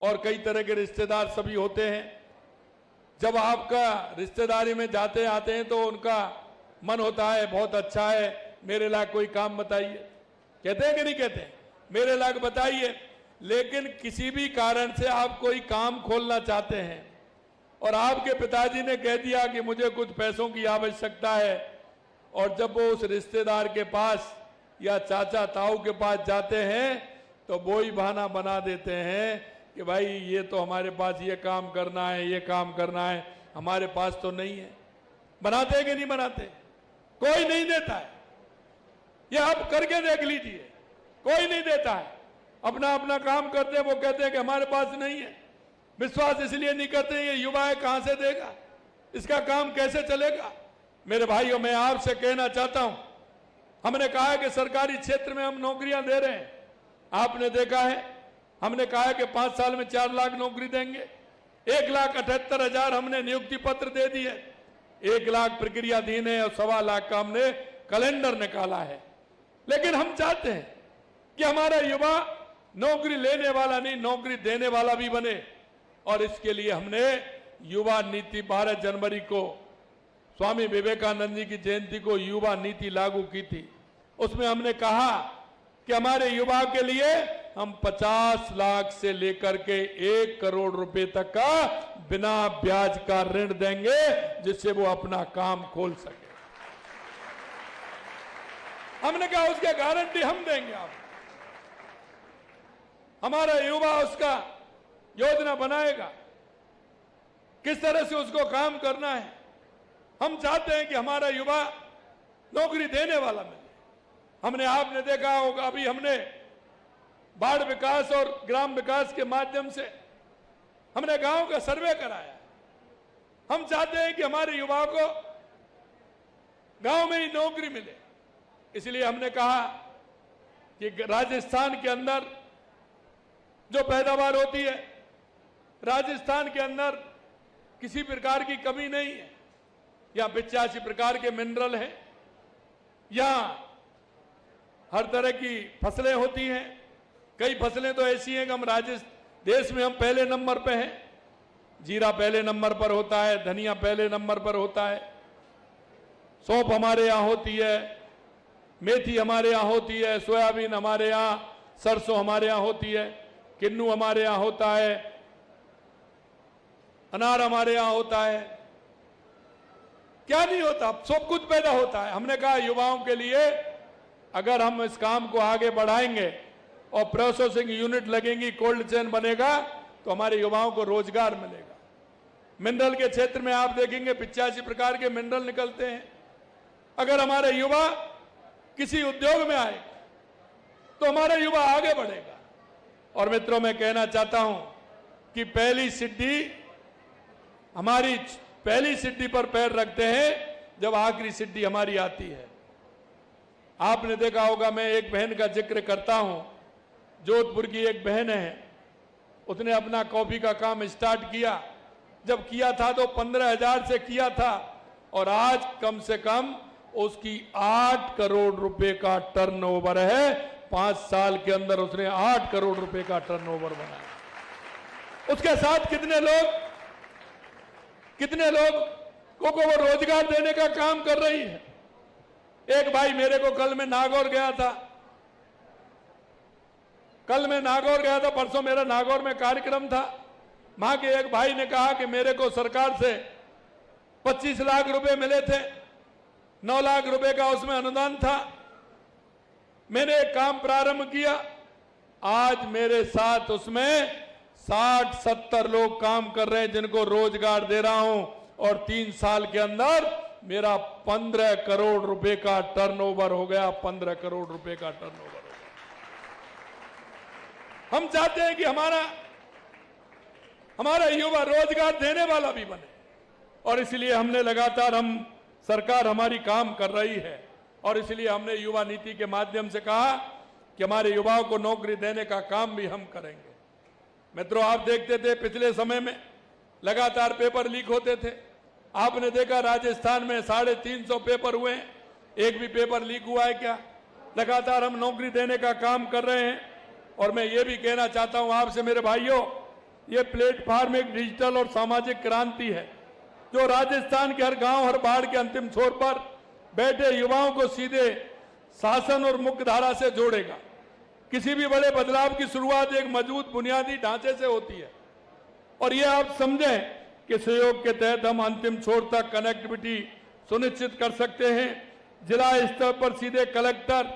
और कई तरह के रिश्तेदार सभी होते हैं। जब आपका रिश्तेदारी में जाते आते हैं तो उनका मन होता है बहुत अच्छा है, मेरे लायक कोई काम बताइए, कहते हैं कि नहीं कहते हैं, मेरे लायक बताइए। लेकिन किसी भी कारण से आप कोई काम खोलना चाहते हैं और आपके पिताजी ने कह दिया कि मुझे कुछ पैसों की आवश्यकता है, और जब वो उस रिश्तेदार के पास या चाचा ताऊ के पास जाते हैं तो वो ही बहाना बना देते हैं कि भाई ये तो हमारे पास ये काम करना है, ये काम करना है, हमारे पास तो नहीं है। बनाते हैं कि नहीं बनाते? कोई नहीं देता है। ये आप करके देख लीजिए, कोई नहीं देता है। अपना अपना काम करते हैं, वो कहते हैं कि हमारे पास नहीं है। विश्वास इसलिए नहीं करते, ये युवा है कहां से देगा, इसका काम कैसे चलेगा। मेरे भाइयों, मैं आपसे कहना चाहता हूं, हमने कहा है कि सरकारी क्षेत्र में हम नौकरियां दे रहे हैं। आपने देखा है, हमने कहा है कि 5 साल में 4 लाख नौकरी देंगे। 1,78,000 हमने नियुक्ति पत्र दे दिए, 1 लाख प्रक्रियाधीन है और 1.25 लाख का हमने कैलेंडर निकाला है। लेकिन हम चाहते हैं कि हमारा युवा नौकरी लेने वाला नहीं, नौकरी देने वाला भी बने। और इसके लिए हमने युवा नीति 12 जनवरी को स्वामी विवेकानंद जी की जयंती को युवा नीति लागू की थी। उसमें हमने कहा कि हमारे युवा के लिए हम 50 लाख से लेकर के 1 करोड़ रुपए तक का बिना ब्याज का ऋण देंगे, जिससे वो अपना काम खोल सके। हमने कहा उसकी गारंटी हम देंगे। आप हमारा युवा उसका योजना बनाएगा, किस तरह से उसको काम करना है। हम चाहते हैं कि हमारा युवा नौकरी देने वाला मिले। हमने, आपने देखा होगा, अभी हमने बाढ़ विकास और ग्राम विकास के माध्यम से हमने गांव का सर्वे कराया। हम चाहते हैं कि हमारे युवाओं को गांव में ही नौकरी मिले। इसलिए हमने कहा कि राजस्थान के अंदर जो पैदावार होती है, राजस्थान के अंदर किसी प्रकार की कमी नहीं है। यहाँ 85 प्रकार के मिनरल हैं, यहाँ हर तरह की फसलें होती हैं। कई फसलें तो ऐसी हैं कि हम देश में हम पहले नंबर पे हैं। जीरा पहले नंबर पर होता है, धनिया पहले नंबर पर होता है, सौंफ हमारे यहाँ होती है, मेथी हमारे यहाँ होती है, सोयाबीन हमारे यहाँ, सरसों हमारे यहाँ होती है, किन्नू हमारे यहाँ होता है, अनार हमारे यहाँ होता है। क्या नहीं होता, सब कुछ पैदा होता है। हमने कहा युवाओं के लिए अगर हम इस काम को आगे बढ़ाएंगे और प्रोसेसिंग यूनिट लगेंगी, कोल्ड चेन बनेगा, तो हमारे युवाओं को रोजगार मिलेगा। मिनरल के क्षेत्र में आप देखेंगे 85 प्रकार के मिनरल निकलते हैं। अगर हमारे युवा किसी उद्योग में आएगा तो हमारा युवा आगे बढ़ेगा। और मित्रों, मैं कहना चाहता हूं कि हमारी पहली सीढ़ी पर पैर रखते हैं जब आखिरी सीढ़ी हमारी आती है। आपने देखा होगा, मैं एक बहन का जिक्र करता हूं, जोधपुर की एक बहन है, उसने अपना कॉफी का काम स्टार्ट किया। जब किया था तो 15,000 से किया था, और आज कम से कम उसकी 8 करोड़ रुपए का टर्नओवर है। 5 साल के अंदर उसने 8 करोड़ रुपए का टर्नओवर बनाया। उसके साथ कितने लोग को वो रोजगार देने का काम कर रही है। एक भाई मेरे को कल मैं नागौर गया था, परसों मेरा नागौर में कार्यक्रम था। वहां के एक भाई ने कहा कि मेरे को सरकार से 25 लाख रुपए मिले थे, 9 लाख रुपए का उसमें अनुदान था। मैंने एक काम प्रारंभ किया, आज मेरे साथ उसमें 60-70 लोग काम कर रहे हैं जिनको रोजगार दे रहा हूं, और 3 साल के अंदर मेरा 15 करोड़ रुपए का टर्नओवर हो गया। 15 करोड़ रुपए का टर्नओवर हो गया। हम चाहते हैं कि हमारा युवा रोजगार देने वाला भी बने, और इसलिए हमने लगातार सरकार हमारी काम कर रही है, और इसलिए हमने युवा नीति के माध्यम से कहा कि हमारे युवाओं को नौकरी देने का काम भी हम करेंगे। मित्रों, आप देखते थे पिछले समय में लगातार पेपर लीक होते थे। आपने देखा राजस्थान में 350 पेपर हुए, एक भी पेपर लीक हुआ है क्या? लगातार हम नौकरी देने का काम कर रहे हैं। और मैं ये भी कहना चाहता हूं आपसे मेरे भाइयों ये प्लेटफार्म एक डिजिटल और सामाजिक क्रांति है जो राजस्थान के हर गांव, हर बाढ़ के अंतिम छोर पर बैठे युवाओं को सीधे शासन और मुख्य धारा से जोड़ेगा। किसी भी बड़े बदलाव की शुरुआत एक मजबूत बुनियादी ढांचे से होती है और ये आप समझें कि सहयोग के तहत हम अंतिम छोर तक कनेक्टिविटी सुनिश्चित कर सकते हैं। जिला स्तर पर सीधे कलेक्टर,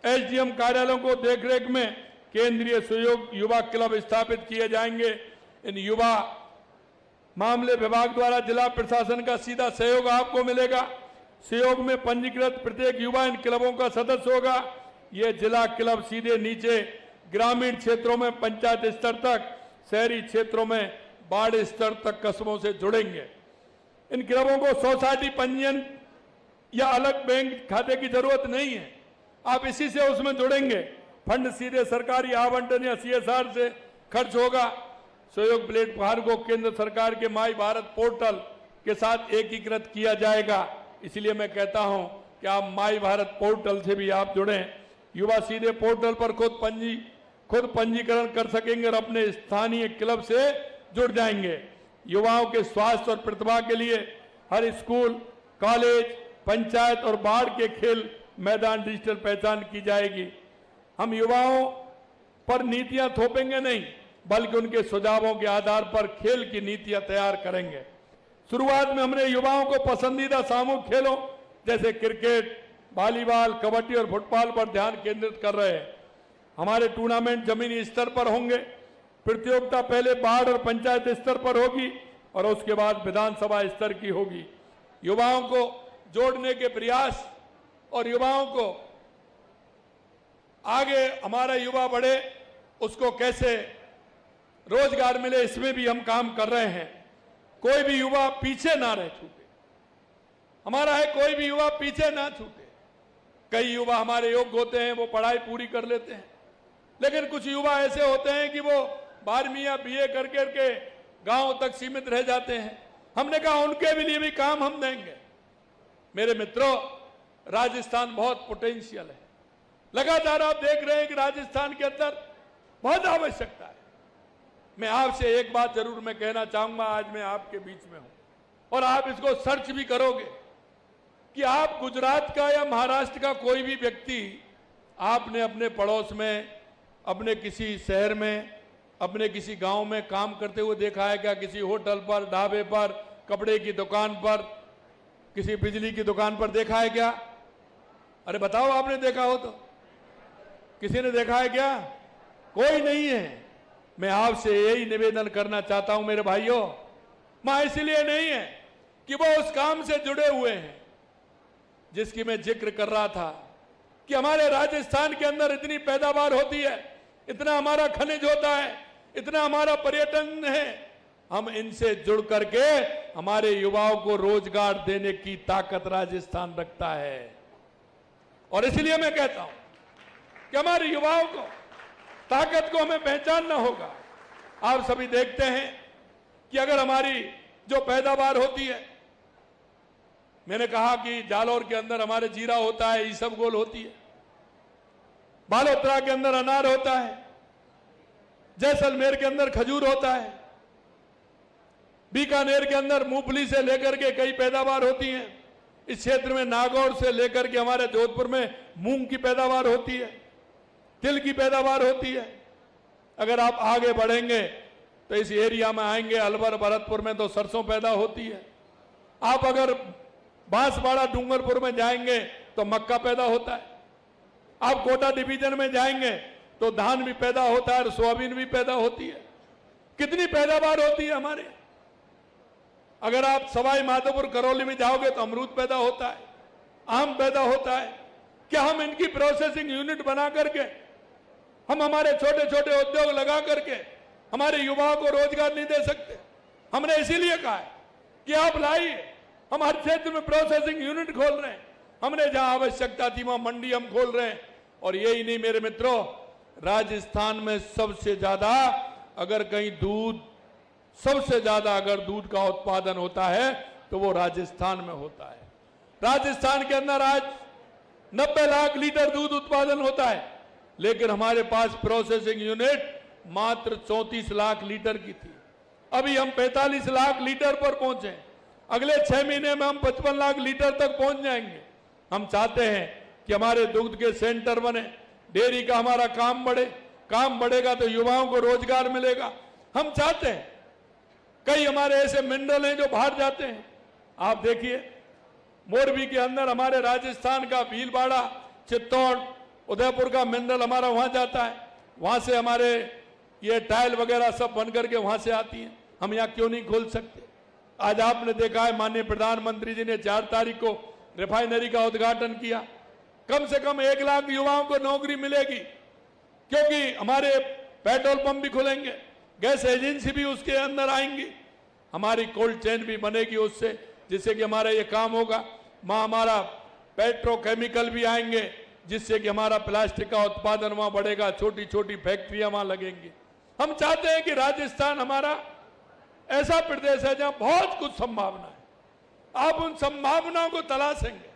एसडीएम कार्यालयों को देखरेख में केंद्रीय सहयोग युवा क्लब स्थापित किए जाएंगे। इन युवा मामले विभाग द्वारा जिला प्रशासन का सीधा सहयोग आपको मिलेगा। सहयोग में पंजीकृत प्रत्येक युवा इन क्लबों का सदस्य होगा। ये जिला क्लब सीधे नीचे ग्रामीण क्षेत्रों में पंचायत स्तर तक, शहरी क्षेत्रों में वार्ड स्तर तक कस्बों से जुड़ेंगे। इन क्लबों को सोसाइटी पंजीयन या अलग बैंक खाते की जरूरत नहीं है, आप इसी से उसमें जुड़ेंगे। फंड सीधे सरकारी आवंटन या सीएसआर से खर्च होगा। सहयोग प्लेटफार्म को केंद्र सरकार के माई भारत पोर्टल के साथ एकीकृत किया जाएगा। इसलिए मैं कहता हूं कि आप माई भारत पोर्टल से भी आप जुड़ें। युवा सीधे पोर्टल पर खुद पंजीकरण कर सकेंगे और अपने स्थानीय क्लब से जुड़ जाएंगे। युवाओं के स्वास्थ्य और प्रतिभा के लिए हर स्कूल, कॉलेज, पंचायत और बाढ़ के खेल मैदान डिजिटल पहचान की जाएगी। हम युवाओं पर नीतियां थोपेंगे नहीं, बल्कि उनके सुझावों के आधार पर खेल की नीतियां तैयार करेंगे। शुरुआत में हमने युवाओं को पसंदीदा सामूहिक खेलों जैसे क्रिकेट, वॉलीबॉल, कबड्डी और फुटबॉल पर ध्यान केंद्रित कर रहे हैं। हमारे टूर्नामेंट जमीनी स्तर पर होंगे। प्रतियोगिता पहले वार्ड और पंचायत स्तर पर होगी और उसके बाद विधानसभा स्तर की होगी। युवाओं को जोड़ने के प्रयास और युवाओं को आगे हमारा युवा बढ़े, उसको कैसे रोजगार मिले, इसमें भी हम काम कर रहे हैं। कोई भी युवा पीछे ना रह छूटे, हमारा है कोई भी युवा पीछे ना छूटे। कई युवा हमारे योग्य होते हैं, वो पढ़ाई पूरी कर लेते हैं, लेकिन कुछ युवा ऐसे होते हैं कि वो 12वीं या बीए करके गांव तक सीमित रह जाते हैं। हमने कहा उनके भी लिए भी काम हम देंगे। मेरे मित्रों, राजस्थान बहुत पोटेंशियल है। लगातार आप देख रहे हैं कि राजस्थान के अंदर बहुत आवश्यकता है। मैं आपसे एक बात जरूर मैं कहना चाहूंगा, आज मैं आपके बीच में हूं और आप इसको सर्च भी करोगे कि आप गुजरात का या महाराष्ट्र का कोई भी व्यक्ति आपने अपने पड़ोस में, अपने किसी शहर में, अपने किसी गांव में काम करते हुए देखा है क्या? किसी होटल पर, ढाबे पर, कपड़े की दुकान पर, किसी बिजली की दुकान पर देखा है क्या? अरे बताओ, आपने देखा हो तो। किसी ने देखा है क्या? कोई नहीं है। मैं आपसे यही निवेदन करना चाहता हूं मेरे भाइयों, मैं इसलिए नहीं है कि वो उस काम से जुड़े हुए हैं जिसकी मैं जिक्र कर रहा था कि हमारे राजस्थान के अंदर इतनी पैदावार होती है, इतना हमारा खनिज होता है, इतना हमारा पर्यटन है। हम इनसे जुड़ करके हमारे युवाओं को रोजगार देने की ताकत राजस्थान रखता है। और इसलिए मैं कहता हूं कि हमारे युवाओं को ताकत को हमें पहचानना होगा। आप सभी देखते हैं कि अगर हमारी जो पैदावार होती है, मैंने कहा कि जालौर के अंदर हमारे जीरा होता है, ईसबगोल होती है, बालोतरा के अंदर अनार होता है, जैसलमेर के अंदर खजूर होता है, बीकानेर के अंदर मूंगफली से लेकर के कई पैदावार होती हैं। इस क्षेत्र में नागौर से लेकर के हमारे जोधपुर में मूंग की पैदावार होती है, तिल की पैदावार होती है। अगर आप आगे बढ़ेंगे तो इस एरिया में आएंगे, अलवर, भरतपुर में तो सरसों पैदा होती है। आप अगर बांसवाड़ा, डूंगरपुर में जाएंगे तो मक्का पैदा होता है। आप कोटा डिवीजन में जाएंगे तो धान भी पैदा होता है और सोयाबीन भी पैदा होती है। कितनी पैदावार होती है हमारे। अगर आप सवाई माधोपुर, करौली में जाओगे तो अमरूद पैदा होता है, आम पैदा होता है। क्या हम इनकी प्रोसेसिंग यूनिट बना करके, हम हमारे छोटे छोटे उद्योग लगा करके हमारे युवाओं को रोजगार नहीं दे सकते? हमने इसीलिए कहा है कि आप लाइए, हम हर क्षेत्र में प्रोसेसिंग यूनिट खोल रहे हैं। हमने जहां आवश्यकता थी वहां मंडी हम खोल रहे हैं। और यही नहीं मेरे मित्रों, राजस्थान में सबसे ज्यादा अगर कहीं सबसे ज्यादा अगर दूध का उत्पादन होता है तो वो राजस्थान में होता है। राजस्थान के अंदर आज 90 लाख लीटर दूध उत्पादन होता है, लेकिन हमारे पास प्रोसेसिंग यूनिट मात्र 34 लाख लीटर की थी। अभी हम 45 लाख लीटर पर पहुंचे। अगले 6 महीने में हम 55 लाख लीटर तक पहुंच जाएंगे। हम चाहते हैं कि हमारे दुग्ध के सेंटर बने, डेयरी का हमारा काम बढ़े। काम बढ़ेगा तो युवाओं को रोजगार मिलेगा। हम चाहते हैं, कई हमारे ऐसे मिनरल हैं जो बाहर जाते हैं। आप देखिए, मोरबी के अंदर हमारे राजस्थान का भीलवाड़ा, चित्तौड़, उदयपुर का मिनरल हमारा वहां जाता है। वहां से हमारे ये टाइल वगैरह सब बन करके वहां से आती हैं। हम यहाँ क्यों नहीं खोल सकते? आज आपने देखा है, माननीय प्रधानमंत्री जी ने 4 तारीख को रिफाइनरी का उद्घाटन किया। कम से कम 1 लाख युवाओं को नौकरी मिलेगी, क्योंकि हमारे पेट्रोल पंप भी खुलेंगे, गैस एजेंसी भी उसके अंदर आएंगी, हमारी कोल्ड चेन भी बनेगी उससे, जिससे कि हमारा ये काम होगा। वहां हमारा पेट्रोकेमिकल भी आएंगे, जिससे कि हमारा प्लास्टिक का उत्पादन वहां बढ़ेगा। छोटी छोटी फैक्ट्रियां वहां लगेंगी। हम चाहते हैं कि राजस्थान हमारा ऐसा प्रदेश है जहां बहुत कुछ संभावना है। आप उन संभावनाओं को तलाशेंगे,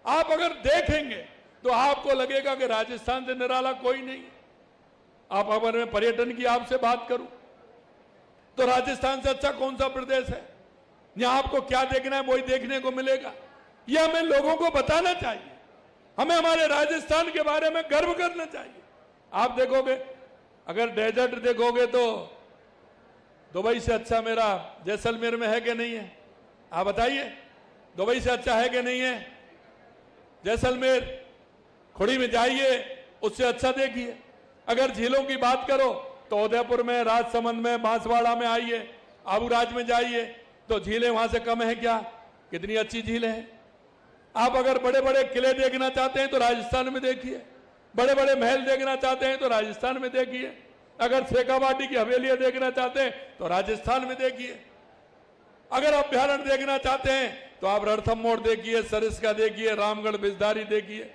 आप अगर देखेंगे तो आपको लगेगा कि राजस्थान से निराला कोई नहीं। आप अगर मैं पर्यटन की आपसे बात करूं तो राजस्थान से अच्छा कौन सा प्रदेश है? यहां आपको क्या देखना है वही देखने को मिलेगा। यह हमें लोगों को बताना चाहिए। हमें हमारे राजस्थान के बारे में गर्व करना चाहिए। आप देखोगे, अगर डेजर्ट देखोगे तो दुबई से अच्छा मेरा जैसलमेर में है कि नहीं है? आप बताइए, दुबई से अच्छा है कि नहीं है? जैसलमेर, खुड़ी में जाइए, उससे अच्छा देखिए। अगर झीलों की बात करो तो उदयपुर में, राजसमंद में, बांसवाड़ा में आइए, आबूराज में जाइए, तो झीलें वहां से कम है क्या? कितनी अच्छी झीलें हैं। आप अगर बड़े बड़े किले देखना चाहते हैं तो राजस्थान में देखिए, बड़े बड़े महल देखना चाहते हैं तो राजस्थान में देखिए, अगर शेखावाटी की हवेलियां देखना चाहते हैं तो राजस्थान में देखिए, अगर अभ्यारण्य देखना चाहते हैं तो आप रणथंभौर देखिए, सरिस्का देखिए, रामगढ़ बिजधारी देखिए,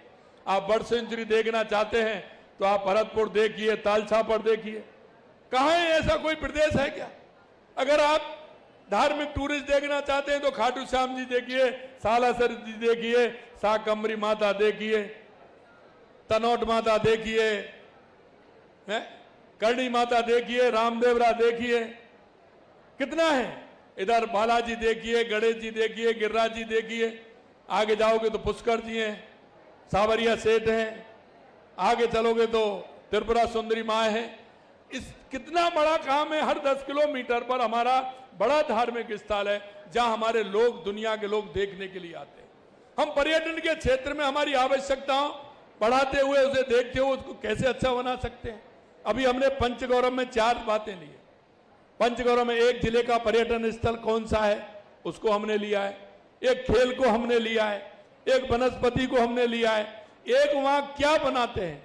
आप बर्ड सेंचुरी देखना चाहते हैं तो आप भरतपुर देखिए, तालछापर देखिए। कहाँ है ऐसा कोई प्रदेश है क्या? अगर आप धार्मिक टूरिस्ट देखना चाहते हैं तो खाटू श्याम जी देखिए, सालासर जी देखिए, शाकंभरी माता देखिए, तनोट माता देखिए, करणी माता देखिए, रामदेवरा देखिए, कितना है। इधर बालाजी देखिए, गणेश जी देखिए, गिरिराज जी देखिए, आगे जाओगे तो पुष्कर जी हैं, सावरिया सेठ हैं, आगे चलोगे तो त्रिपुरा सुंदरी माँ है। इस कितना बड़ा काम है। हर 10 किलोमीटर पर हमारा बड़ा धार्मिक स्थल है जहां हमारे लोग, दुनिया के लोग देखने के लिए आते हैं। हम पर्यटन के क्षेत्र में हमारी आवश्यकताओं बढ़ाते हुए, उसे देखते हुए उसको कैसे अच्छा बना सकते हैं। अभी हमने पंचगौरव में 4 बातें ली है। पंचगौरव में एक जिले का पर्यटन स्थल कौन सा है उसको हमने लिया है, एक खेल को हमने लिया है, एक वनस्पति को हमने लिया है, एक वहां क्या बनाते हैं,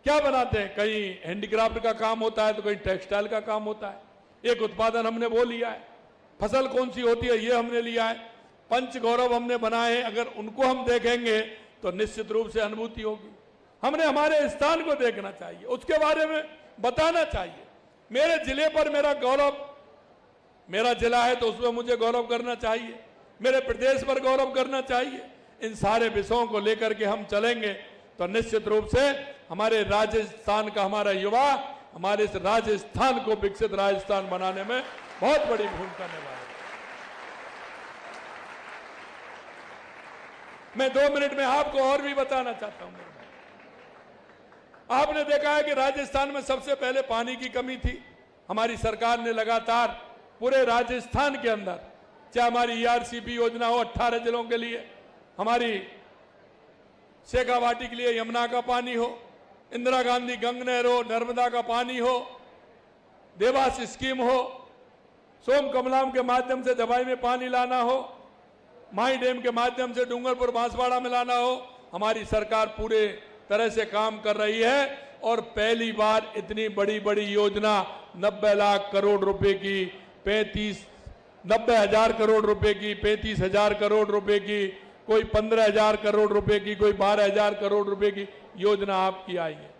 क्या बनाते हैं, कहीं हैंडीक्राफ्ट का काम होता है तो कहीं टेक्सटाइल का काम होता है, एक उत्पादन हमने वो लिया है। फसल कौन सी होती है ये हमने लिया है। पंच गौरव हमने बनाए हैं। अगर उनको हम देखेंगे तो निश्चित रूप से अनुभूति होगी। हमने हमारे स्थान को देखना चाहिए, उसके बारे में बताना चाहिए। मेरे जिले पर मेरा गौरव, मेरा जिला है तो उसमें मुझे गौरव करना चाहिए, मेरे प्रदेश पर गौरव करना चाहिए। इन सारे विषयों को लेकर के हम चलेंगे तो निश्चित रूप से हमारे राजस्थान का हमारा युवा हमारे इस राजस्थान को विकसित राजस्थान बनाने में बहुत बड़ी भूमिका निभाएगा। मैं 2 मिनट में आपको और भी बताना चाहता हूं। आपने देखा है कि राजस्थान में सबसे पहले पानी की कमी थी। हमारी सरकार ने लगातार पूरे राजस्थान के अंदर, चाहे हमारी ERCP योजना हो 18 जिलों के लिए, हमारी शेखावाटी के लिए यमुना का पानी हो, इंदिरा गांधी गंग नहर हो, नर्मदा का पानी हो, देवास स्कीम हो, सोम कमलाम के माध्यम से दवाई में पानी लाना हो, माई डैम के माध्यम से डूंगरपुर बांसवाड़ा में लाना हो, हमारी सरकार पूरे तरह से काम कर रही है। और पहली बार इतनी बड़ी बड़ी योजना 90 लाख करोड़ रुपए की, 90,000 करोड़ रुपए की, 35,000 करोड़ रुपए की, कोई 15,000 करोड़ रुपए की, कोई 12,000 करोड़ रुपए की योजना आपकी आई है।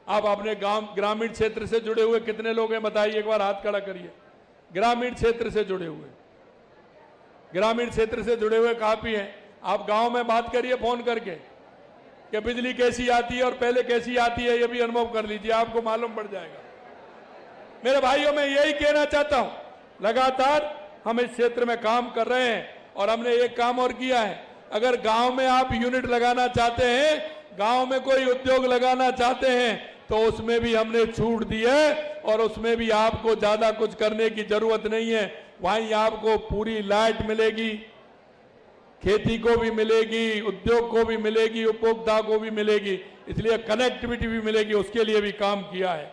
आप अपने गांव ग्रामीण क्षेत्र से जुड़े हुए कितने लोग हैं बताइए, एक बार हाथ खड़ा करिए। ग्रामीण क्षेत्र से जुड़े हुए, ग्रामीण क्षेत्र से जुड़े हुए काफी हैं। आप गांव में बात करिए फोन करके कि बिजली कैसी आती है और पहले कैसी आती है, ये भी अनुभव कर लीजिए, आपको मालूम पड़ जाएगा। मेरे भाइयों, मैं यही कहना चाहता हूं, लगातार हम इस क्षेत्र में काम कर रहे हैं और हमने एक काम और किया है। अगर गांव में आप यूनिट लगाना चाहते हैं, गांव में कोई उद्योग लगाना चाहते हैं, तो उसमें भी हमने छूट दी है और उसमें भी आपको ज्यादा कुछ करने की जरूरत नहीं है। वहीं आपको पूरी लाइट मिलेगी, खेती को भी मिलेगी, उद्योग को भी मिलेगी, उपभोक्ता को भी मिलेगी, इसलिए कनेक्टिविटी भी मिलेगी, उसके लिए भी काम किया है।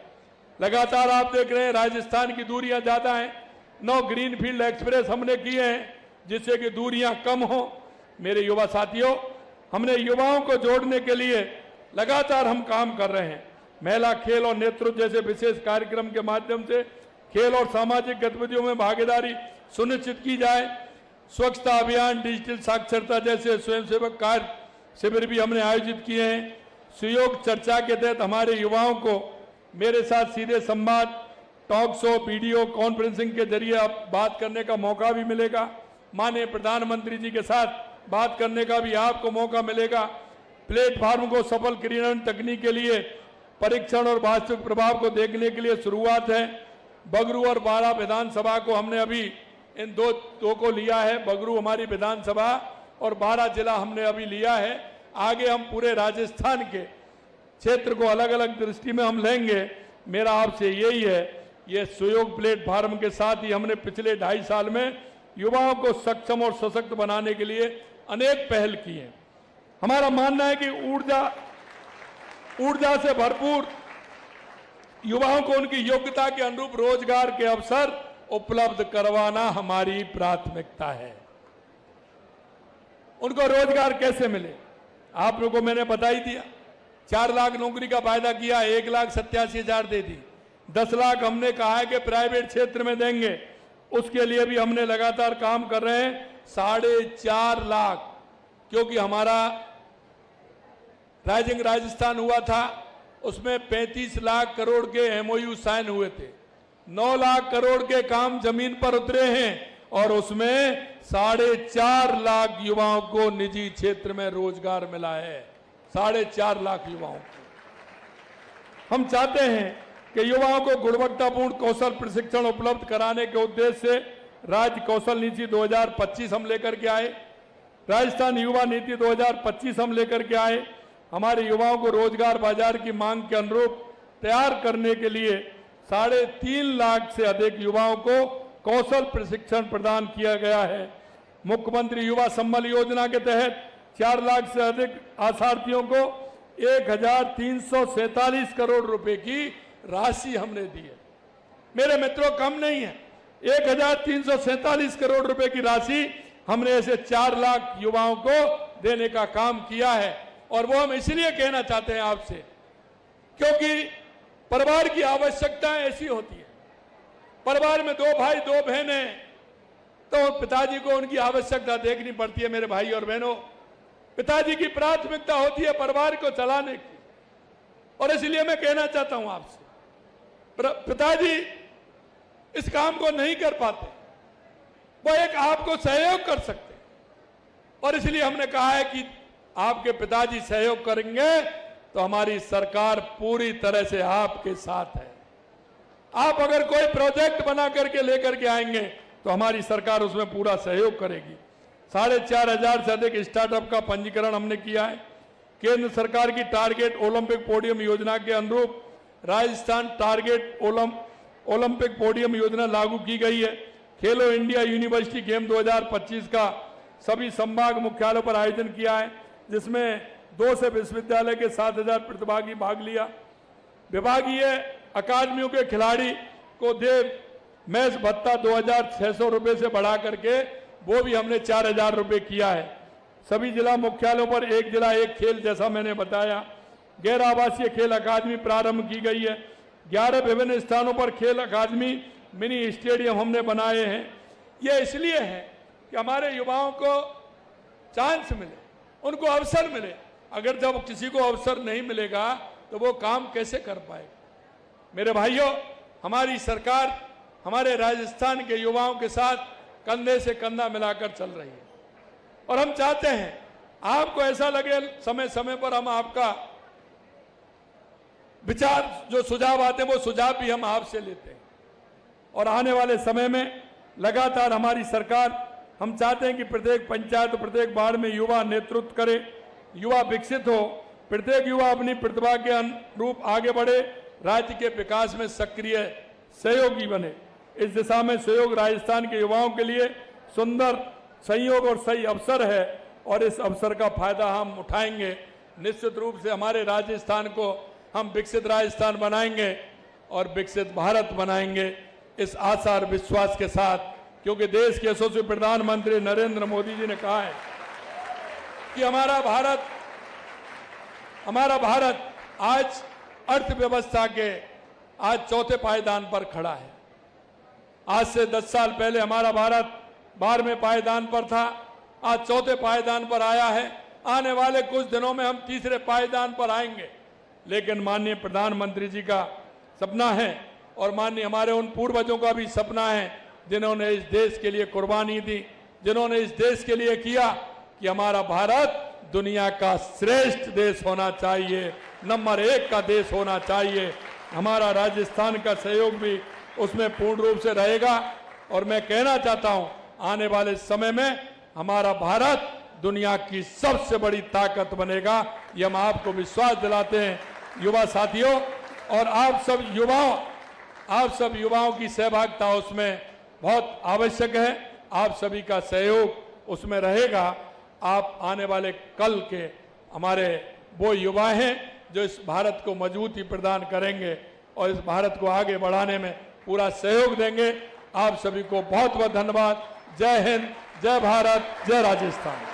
लगातार आप देख रहे हैं राजस्थान की दूरियां ज्यादा हैं, 9 ग्रीनफील्ड एक्सप्रेस हमने किए हैं जिससे कि दूरियां कम हो। मेरे युवा साथियों, हमने युवाओं को जोड़ने के लिए लगातार हम काम कर रहे हैं। महिला खेल और नेतृत्व जैसे विशेष कार्यक्रम के माध्यम से खेल और सामाजिक गतिविधियों में भागीदारी सुनिश्चित की जाए। स्वच्छता अभियान, डिजिटल साक्षरता जैसे स्वयंसेवक कार्य शिविर भी हमने आयोजित किए हैं। सुयोग चर्चा के तहत हमारे युवाओं को मेरे साथ सीधे संवाद, टॉक शो, वीडियो कॉन्फ्रेंसिंग के जरिए अब बात करने का मौका भी मिलेगा। माननीय प्रधानमंत्री जी के साथ बात करने का भी आपको मौका मिलेगा। प्लेटफॉर्म को सफल क्रियान्वयन तकनीक के लिए परीक्षण और वास्तविक प्रभाव को देखने के लिए शुरुआत है। बगरू और बारा विधानसभा को हमने अभी इन दो को लिया है। बगरू हमारी विधानसभा और बारा जिला हमने अभी लिया है। आगे हम पूरे राजस्थान के क्षेत्र को अलग अलग दृष्टि में हम लेंगे। मेरा आपसे यही है, ये सुयोग प्लेटफॉर्म के साथ ही हमने पिछले 2.5 साल में युवाओं को सक्षम और सशक्त बनाने के लिए अनेक पहल की हैं। हमारा मानना है कि ऊर्जा से भरपूर युवाओं को उनकी योग्यता के अनुरूप रोजगार के अवसर उपलब्ध करवाना हमारी प्राथमिकता है। उनको रोजगार कैसे मिले, आप लोगों को मैंने बता ही दिया। 4 लाख नौकरी का वायदा किया, 1,87,000 दे दी। 10 लाख हमने कहा है कि प्राइवेट क्षेत्र में देंगे, उसके लिए भी हमने लगातार काम कर रहे हैं। 4.5 लाख, क्योंकि हमारा राइजिंग राजस्थान हुआ था, उसमें 35 लाख करोड़ के एमओयू साइन हुए थे। 9 लाख करोड़ के काम जमीन पर उतरे हैं और उसमें 4.5 लाख युवाओं को निजी क्षेत्र में रोजगार मिला है। 4.5 लाख युवाओं को हम चाहते हैं कि युवाओं को गुणवत्तापूर्ण कौशल प्रशिक्षण उपलब्ध कराने के उद्देश्य से राज्य कौशल नीति 2025 हम लेकर के आए। राजस्थान युवा नीति 2025 हम लेकर के आए। हमारे युवाओं को रोजगार बाजार की मांग के अनुरूप तैयार करने के लिए 3.5 लाख से अधिक युवाओं को कौशल प्रशिक्षण प्रदान किया गया है। मुख्यमंत्री युवा संबल योजना के तहत 4 लाख से अधिक आशार्थियों को 1,347 करोड़ रुपए की राशि हमने दी है। मेरे मित्रों, कम नहीं है। 1,347 करोड़ रुपए की राशि हमने ऐसे 4 लाख युवाओं को देने का काम किया है। और वो हम इसलिए कहना चाहते हैं आपसे, क्योंकि परिवार की आवश्यकताएं ऐसी होती है। परिवार में 2 भाई 2 बहनें, तो पिताजी को उनकी आवश्यकता देखनी पड़ती है। मेरे भाई और बहनों, पिताजी की प्राथमिकता होती है परिवार को चलाने की। और इसलिए मैं कहना चाहता हूं आपसे, पिताजी इस काम को नहीं कर पाते, वो एक आपको सहयोग कर सकते। और इसलिए हमने कहा है कि आपके पिताजी सहयोग करेंगे तो हमारी सरकार पूरी तरह से आपके साथ है। आप अगर कोई प्रोजेक्ट बना करके लेकर के आएंगे तो हमारी सरकार उसमें पूरा सहयोग करेगी। 4,500 से अधिक स्टार्टअप का पंजीकरण हमने किया है। केंद्र सरकार की टारगेट ओलंपिक पोडियम योजना के अनुरूप राजस्थान टारगेट ओलंपिक पोडियम योजना लागू की गई है। खेलो इंडिया यूनिवर्सिटी गेम 2025 का सभी संभाग मुख्यालयों पर आयोजन किया है, जिसमें 2 से विश्वविद्यालय के 7,000 प्रतिभागी भाग लिया। विभागीय अकादमियों के खिलाड़ी को देव मैच भत्ता 2,600 रुपये से बढ़ा करके वो भी हमने 4,000 रुपये किया है। सभी जिला मुख्यालयों पर 1 जिला 1 खेल, जैसा मैंने बताया। गैर आवासीय खेल अकादमी प्रारंभ की गई है। 11 विभिन्न स्थानों पर खेल अकादमी, मिनी स्टेडियम हमने बनाए हैं। यह इसलिए है कि हमारे युवाओं को चांस मिले, उनको अवसर मिले। अगर जब किसी को अवसर नहीं मिलेगा तो वो काम कैसे कर पाएगा। मेरे भाइयों, हमारी सरकार हमारे राजस्थान के युवाओं के साथ कंधे से कंधा मिलाकर चल रही है। और हम चाहते हैं आपको ऐसा लगे, समय समय पर हम आपका विचार, जो सुझाव आते हैं वो सुझाव भी हम आपसे लेते हैं। और आने वाले समय में लगातार हमारी सरकार, हम चाहते हैं कि प्रत्येक पंचायत, प्रत्येक वार्ड में युवा नेतृत्व करे, युवा विकसित हो, प्रत्येक युवा अपनी प्रतिभा के अनुरूप आगे बढ़े, राज्य के विकास में सक्रिय सहयोगी बने। इस दिशा में सहयोग राजस्थान के युवाओं के लिए सुंदर संयोग और सही अवसर है और इस अवसर का फायदा हम उठाएंगे। निश्चित रूप से हमारे राजस्थान को हम विकसित राजस्थान बनाएंगे और विकसित भारत बनाएंगे, इस आशा और विश्वास के साथ, क्योंकि देश के यशस्वी प्रधानमंत्री नरेंद्र मोदी जी ने कहा है कि हमारा भारत आज अर्थव्यवस्था के आज चौथे पायदान पर खड़ा है। आज से 10 साल पहले हमारा भारत 12वें पायदान पर था, आज चौथे पायदान पर आया है। आने वाले कुछ दिनों में हम तीसरे पायदान पर आएंगे। लेकिन माननीय प्रधानमंत्री जी का सपना है और माननीय हमारे उन पूर्वजों का भी सपना है जिन्होंने इस देश के लिए कुर्बानी दी, जिन्होंने इस देश के लिए किया कि हमारा भारत दुनिया का श्रेष्ठ देश होना चाहिए, नंबर 1 का देश होना चाहिए। हमारा राजस्थान का सहयोग भी उसमें पूर्ण रूप से रहेगा और मैं कहना चाहता हूं, आने वाले समय में हमारा भारत दुनिया की सबसे बड़ी ताकत बनेगा। ये हम आपको विश्वास दिलाते हैं युवा साथियों, और आप सब युवाओं की सहभागिता उसमें बहुत आवश्यक है। आप सभी का सहयोग उसमें रहेगा। आप आने वाले कल के हमारे वो युवा हैं जो इस भारत को मजबूती प्रदान करेंगे और इस भारत को आगे बढ़ाने में पूरा सहयोग देंगे। आप सभी को बहुत बहुत धन्यवाद। जय हिंद, जय भारत, जय राजस्थान।